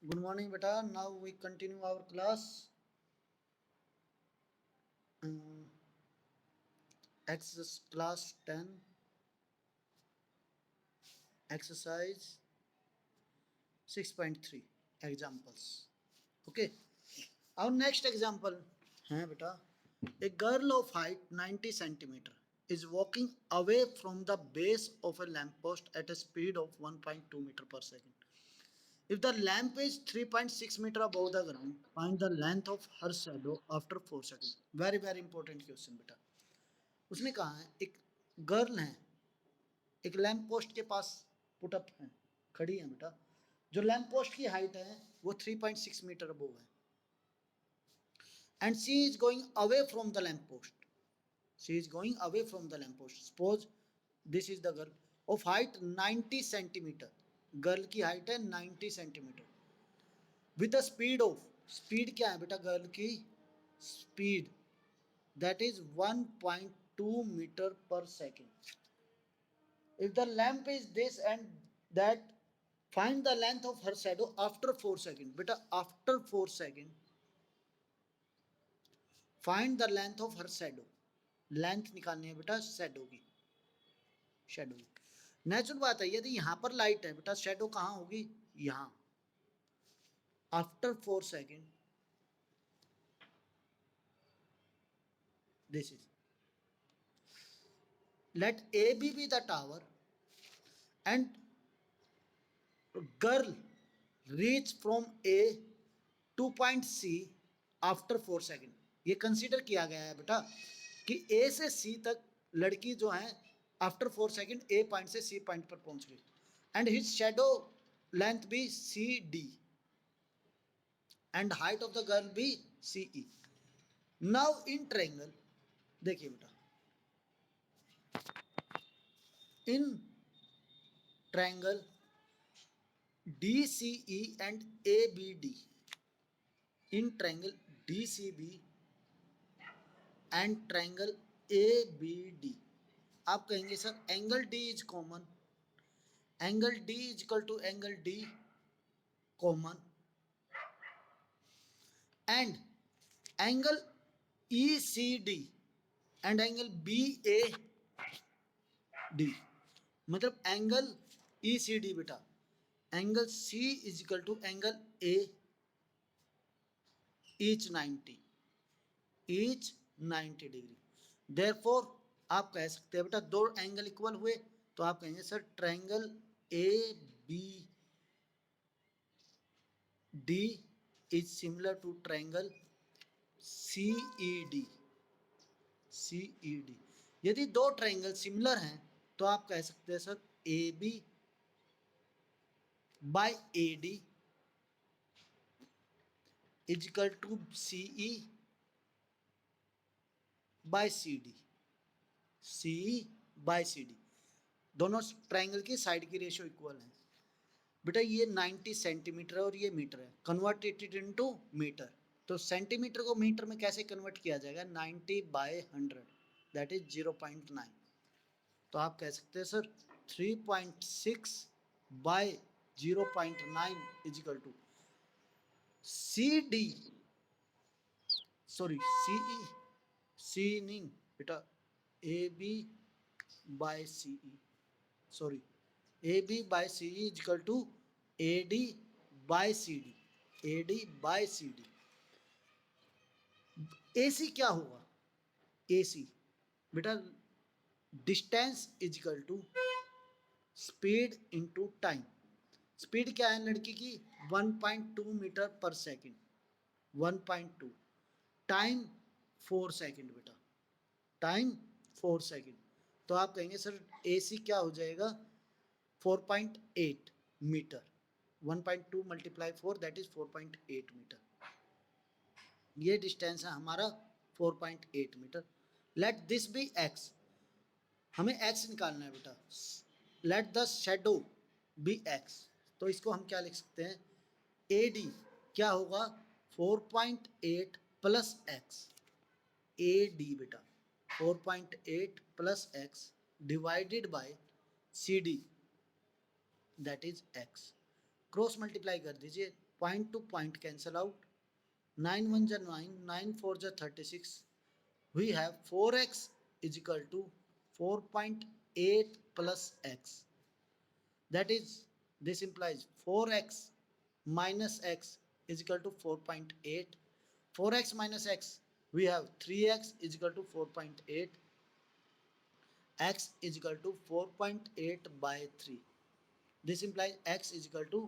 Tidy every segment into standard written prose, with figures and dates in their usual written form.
Good morning, beta. Now we continue our class. Um, Exercise class 10, exercise 6.3 examples. Okay. Our next example है बेटा. A girl of height 90 centimeter is walking away from the base of a lamppost at a speed of 1.2 meter per second. If the lamp is 3.6 meter above the ground, find the length of her shadow after 4 seconds. Very very important question बेटा. उसने कहा है एक girl है, एक lamp post के पास put up है, खड़ी है बेटा. जो लैंप पोस्ट की हाइट है वो 3.6 मीटर अबोव है and she is going away from the lamp post. She is going away from the lamp post. Suppose this is the girl of height 90 centimetre. Girl की height है 90 centimetre with the speed of, speed क्या है बेटा girl की speed, that is 1.2 metre पर second. If the lamp is this and that, find the length of her shadow after 4 seconds. Beta, after 4 seconds, find the length of her shadow. Length निकालनी है बेटा shadow की. Shadow की natural बात है, यदि यहां पर लाइट है बेटा शेडो कहां होगी, यहां. After 4 second this is, let AB be the tower and girl reach from A to point C after 4 second. ये कंसीडर किया गया है बेटा कि ए से सी तक लड़की जो है आफ्टर 4 सेकेंड ए पॉइंट से सी पॉइंट पर पहुंच गई एंड हिज शेडो लेंथ भी C D and height of the girl भी C E. Now in triangle, देखिए बेटा in triangle D C E and A B D, in triangle D C B and triangle A B D, आप कहेंगे sir angle D is common, angle D is equal to angle D common and angle E C D and angle B A D. मतलब angle E C D बेटा, angle C is equal to angle A each 90, each 90 degree. Therefore आप कह सकते हैं बेटा दो angle equal हुए तो आप कहेंगे sir triangle A B D is similar to triangle C E D. C E D, यदि दो ट्रायंगल सिमिलर हैं तो आप कह सकते हैं sir A B by A D is equal to C E by C D. C E by C D, दोनों triangle की साइड की रेशियो इक्वल है. बेटा ये 90 सेंटीमीटर है और ये मीटर है, कन्वर्ट इट इनटू मीटर. तो सेंटीमीटर को मीटर में कैसे कन्वर्ट किया जाएगा, 90 बाय 100 दैट इज 0.9. तो आप कह सकते हैं sir 3.6 by 0.9 is equal to C D, sorry C E, C नहीं बेटा A B by C E, sorry A B by C E is equal to A D by C D, A D by C D. A C क्या होगा, A C बेटा distance is equal to speed into time. Speed क्या है लड़की की 1.2 metre पर second, 1.2. Time 4 second बेटा, time 4 second. तो आप कहेंगे सर ए सी क्या हो जाएगा 4.8 meter, 1.2 multiply 4 that is 4.8 meter. ये डिस्टेंस है हमारा 4.8 meter. Let this be x, हमें एक्स निकालना है बेटा. Let the shadow be x, तो इसको हम क्या लिख सकते हैं ए डी क्या होगा 4.8 प्लस एक्स. ए डी बेटा 4.8 plus x divided by C D that is x. Cross multiply कर दीजिए, point to point cancel out, 9 1 जा 9, 9 4 जा 36, we have 4x is equal to 4.8 plus x, that is, this implies 4x minus x is equal to 4.8, 4x minus x, we have 3x is equal to 4.8, x is equal to 4.8 by 3, this implies x is equal to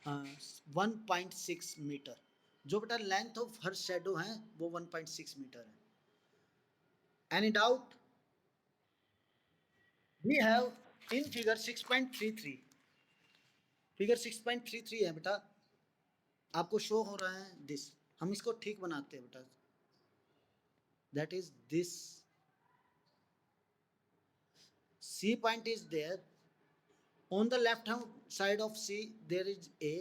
1.6 meter. जो बेटा length of her shadow है वो 1.6 meter है। Any doubt? We have in figure 6.33, figure 6.33 है बेटा, आपको show हो रहा है दिस, हम इसको ठीक बनाते हैं बेटा, that is this, C point is there, on the left hand side of C there is A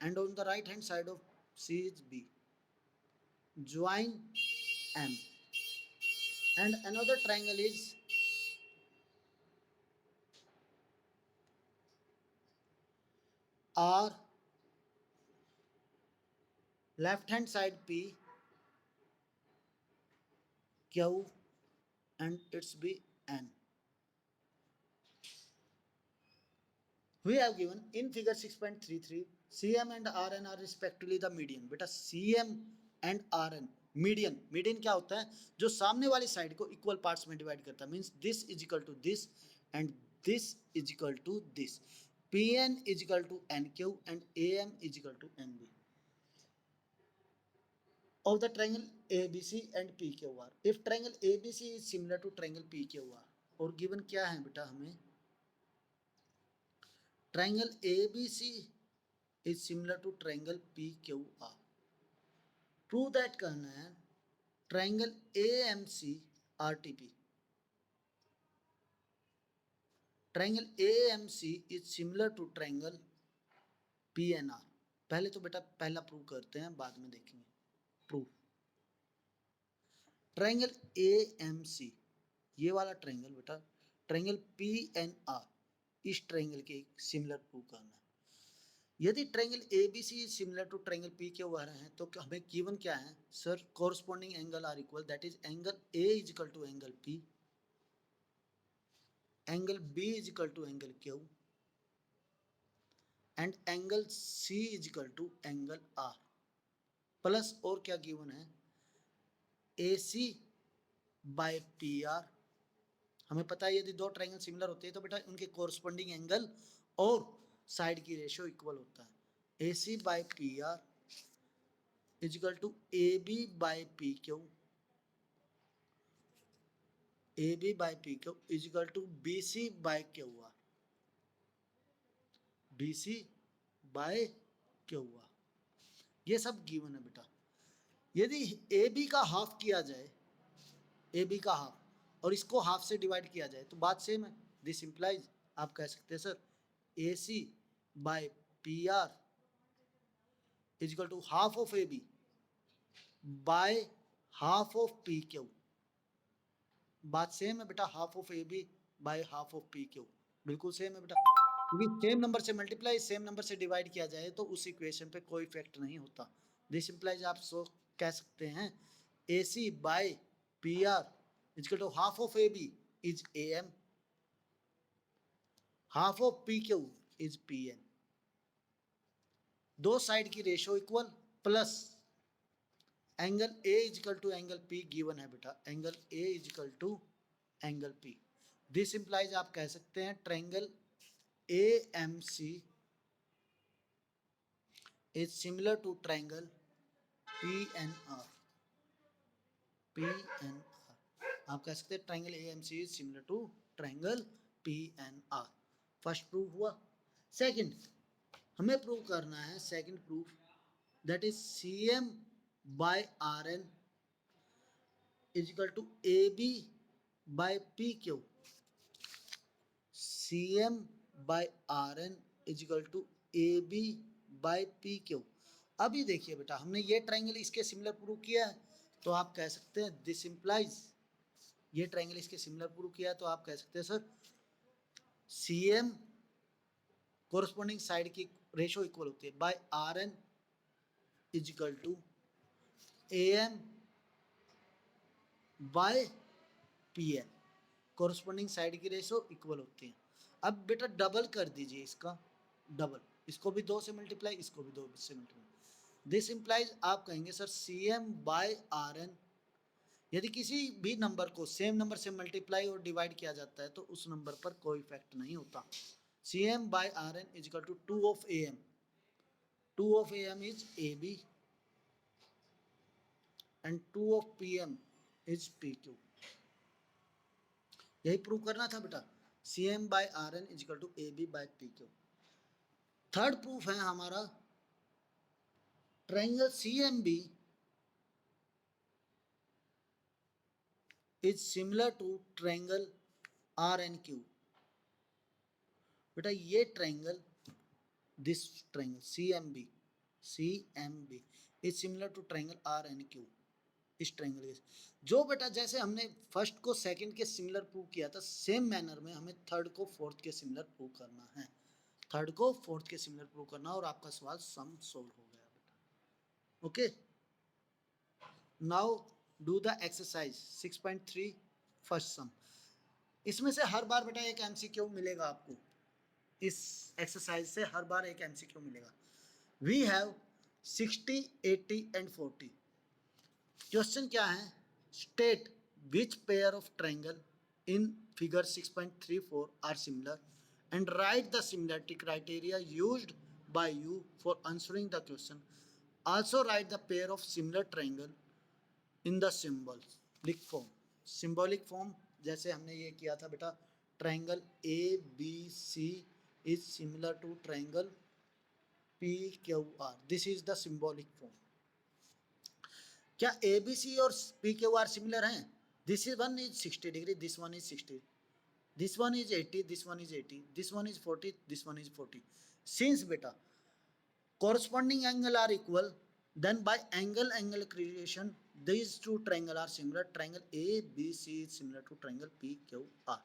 and on the right hand side of C is B, join M, and another triangle is R, left hand side P, Q and its B N. We have given in figure 6.33 CM and RN are respectively the median। बेटा CM and RN median, median क्या होता है? जो सामने वाली side को equal parts में divide करता है, means this is equal to this and this is equal to this, PN is equal to NQ and AM is equal to NB of the triangle ABC and PQR। if triangle ABC is similar to triangle PQR, और given क्या है बेटा हमें, triangle ABC is similar to triangle PQR, prove that करना है, triangle AMC RTP, triangle AMC is similar to triangle PNR। पहले तो बेटा पहला प्रूव करते हैं, बाद में देखेंगे प्रूफ। ट्रायंगल AMC, ये वाला ट्रायंगल बेटा, ट्रायंगल PNR, इस ट्रायंगल के सिमिलर प्रूव करना है। यदि triangle ABC similar to triangle PQR है तो हमें गिवन क्या है sir, corresponding angle are equal, that is angle A is equal to angle P, angle B is equal to angle Q and angle C is equal to angle R, plus और क्या given है, AC by PR। हमें पता है यदि दो triangle similar होते हैं तो बेटा उनके कोरस्पॉन्डिंग एंगल और साइड की रेशियो इक्वल होता है। AC by PR is equal to AB by PQ, AB by PQ is equal to BC by QR, BC by QR, ये सब गिवन है बेटा। यदि AB का हाफ किया जाए, AB का हाफ, और इसको हाफ से डिवाइड किया जाए तो बात सेम है, दिस इंप्लाइज, आप कह सकते हैं sir AC by PR is equal to half of AB by half of PQ, बात सेम है बेटा, half of AB by half of PQ, बिल्कुल सेम है बेटा, क्योंकि सेम नंबर से मल्टीप्लाई सेम नंबर से डिवाइड किया जाए तो उस इक्वेशन पे कोई इफेक्ट नहीं होता। दिस इंप्लाइज आप सो कह सकते हैं AC by PR is equal to half of AB is AM, half of PQ is PN, दो साइड की ratio equal, plus angle A is equal to angle P given है बेटा, angle A is equal to angle P। This implies आप कह सकते हैं triangle AMC is similar to triangle PNR, आप कह सकते हैं triangle AMC is similar to triangle PNR। First proof हुआ। सेकंड हमें प्रूव करना है, second proof, that is CM by RN is equal to AB by PQ, CM by RN is equal to AB by PQ। अभी देखिए बेटा हमने ये triangle इसके सिमिलर प्रूव किया है तो आप कह सकते हैं दिस इंप्लाइज, ये ट्रायंगल इसके सिमिलर प्रूव किया है तो आप कह सकते हैं सर CM कोरस्पॉन्डिंग साइड की रेशो इक्वल होती है by R N is equal to A M by P N, corresponding side की रेशो इक्वल होती है। अब बेटा डबल कर दीजिए इसका, डबल, इसको भी 2 से मल्टीप्लाई, इसको भी 2 से मल्टीप्लाई। दिस इंप्लाइज, आप कहेंगे sir C M by R N, यदि किसी भी नंबर को सेम नंबर से मल्टीप्लाई और डिवाइड किया जाता है तो उस नंबर पर कोई इफेक्ट नहीं होता। C M by R N is equal to 2 of A M, 2 of am is ab and 2 of pm is pq। यही प्रूव करना था बेटा, cm by rn is equal to ab by pq। Third proof है हमारा, triangle cmb is similar to triangle rnq। बेटा ये triangle, this triangle cmb is similar to triangle rnq, इस triangle के, जो बेटा जैसे हमने फर्स्ट को सेकंड के सिमिलर प्रूव किया था, सेम मैनर में हमें थर्ड को फोर्थ के सिमिलर प्रूव करना है, थर्ड को फोर्थ के सिमिलर प्रूव करना, और आपका सवाल सम सोल्व हो गया बेटा। Okay, now do the exercise 6.3 first sum. इसमें से हर बार बेटा एक एमसीक्यू मिलेगा आपको, इस एक्सरसाइज से हर बार एक एमसीक्यू मिलेगा। We have 60, 80 and 40। क्वेश्चन क्या है, state which pair of triangle in figure 6.34 are similar and write the similarity criteria used by you for answering the question. Also write the pair of similar triangle in the symbolic form. Symbolic form जैसे हमने ये किया था बेटा, triangle A B C is similar to triangle P Q R, this is the symbolic form. क्या A B C और P Q R similar हैं? This is one is 60 degree, this one is 60, this one is 80, this one is 80, this one is 40, this one is 40। Since बेटा corresponding angle are equal, then by angle creation these two triangle are similar, triangle ABC is similar to triangle PQR।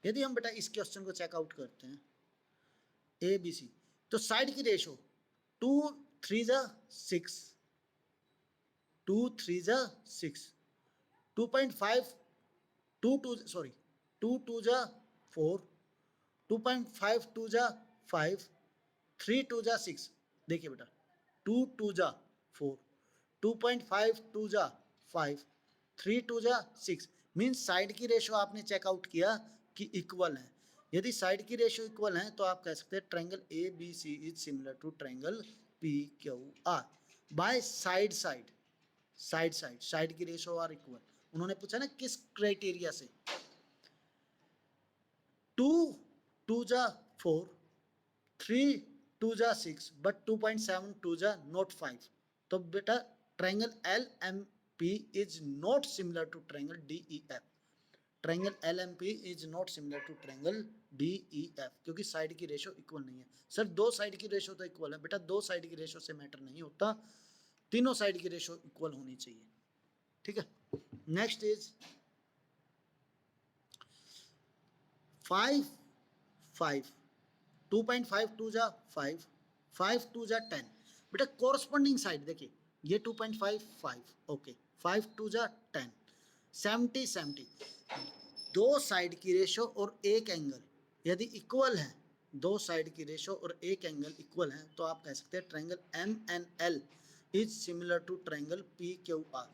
यदि हम बेटा इस question को checkout करते हैं, ABC, तो side की रेशो 2 3 6, 2 3 6, 2.5 2 2 सॉरी 2 2 4, 2.5 2 5, 3 2 6। देखिए बेटा 2 2 4, 2.5 2 5, 3 2 6, मीन्स साइड की रेशो आपने चेकआउट किया कि इक्वल है। यदि साइड की रेशो इक्वल है तो आप कह सकते हैं triangle A B C is similar to triangle P Q R by side side, side side, side की रेशो आर इक्वल। उन्होंने पूछा ना किस क्राइटेरिया से, 2 2 4, 3 2 6, बट 2.7 2 नॉट 5। तो बेटा triangle L M P is not similar to triangle D E F, triangle L M P is not similar to triangle D E F, क्योंकि side की ratio equal नहीं है। सर दो side की ratio तो equal है, बेटा दो साइड की रेशो से मैटर नहीं होता, तीनों साइड की रेशो इक्वल होनी चाहिए। ठीक है, नेक्स्ट इज 5 5, 2.5 2 5, 5 2 10। बेटा कोरस्पॉन्डिंग साइड देखिए, ये 2.5 5, ओके, 5 2 10, 70 70। दो साइड की रेशो और एक एंगल यदि इक्वल है, दो साइड की रेशो और एक एंगल इक्वल है, तो आप कह सकते हैं triangle M N L is similar to triangle P Q R.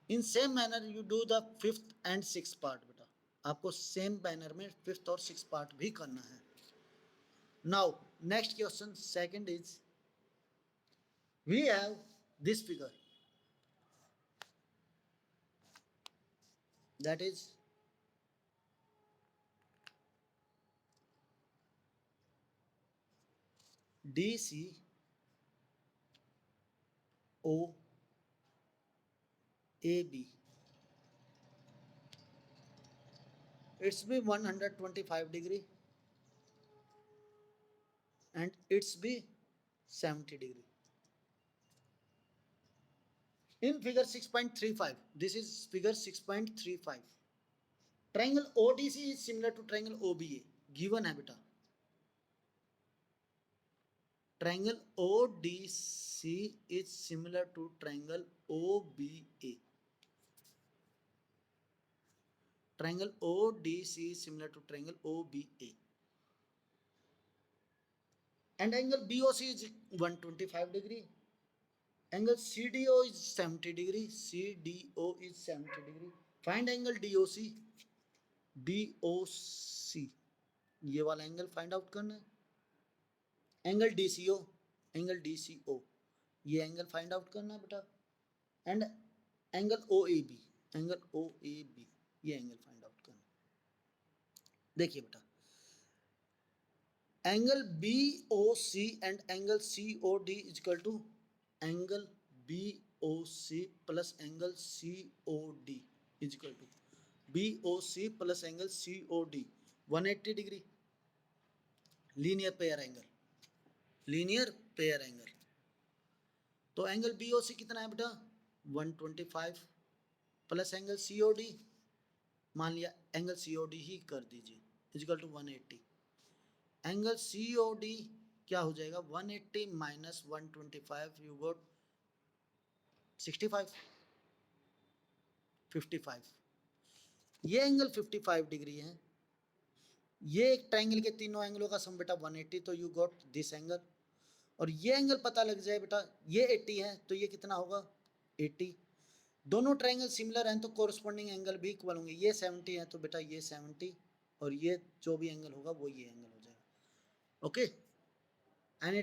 In same manner you do the fifth and six part. बेटा आपको सेम मैनर में फिफ्थ और सिक्स पार्ट भी करना है। Now next question, second is we have this figure, that is DC O AB, it's be 125 degree and it's be 70 degree. In figure 6.35, this is figure 6.35, triangle ODC is similar to triangle OBA, given है बेटा। triangle ODC is similar to triangle OBA. Triangle ODC is similar to triangle OBA. And angle BOC is 125 degree. Angle CDO is 70 degree. CDO is 70 degree. Find angle DOC. DOC ये वाला angle find out करना है. Angle DCO. Angle DCO ये angle find out करना है बेटा. And angle OAB. Angle OAB ये angle find out करना है. देखिए बेटा, angle BOC and angle COD is equal to angle BOC plus angle COD is equal to BOC plus angle COD 180 degree. Linear pair angle. Linear pair angle. तो angle BOC कितना है बेटा 125 plus angle COD, मान लिया angle COD ही कर दीजिए, is equal to 180. Angle COD क्या हो जाएगा 180 माइनस 125 यू गोट 65. 55 ये एंगल 55 डिग्री है. ये एक ट्रायंगल के तीनों एंगलों का सम बेटा 180, तो यू गॉट दिस एंगल. और ये एंगल पता लग जाए बेटा, ये 80 है तो ये कितना होगा 80. दोनों ट्रायंगल सिमिलर हैं तो कोरस्पॉन्डिंग एंगल भी इक्वल होंगे. ये 70 है तो बेटा ये 70 और ये जो भी एंगल होगा वो ये एंगल हो जाएगा. ओके. एनी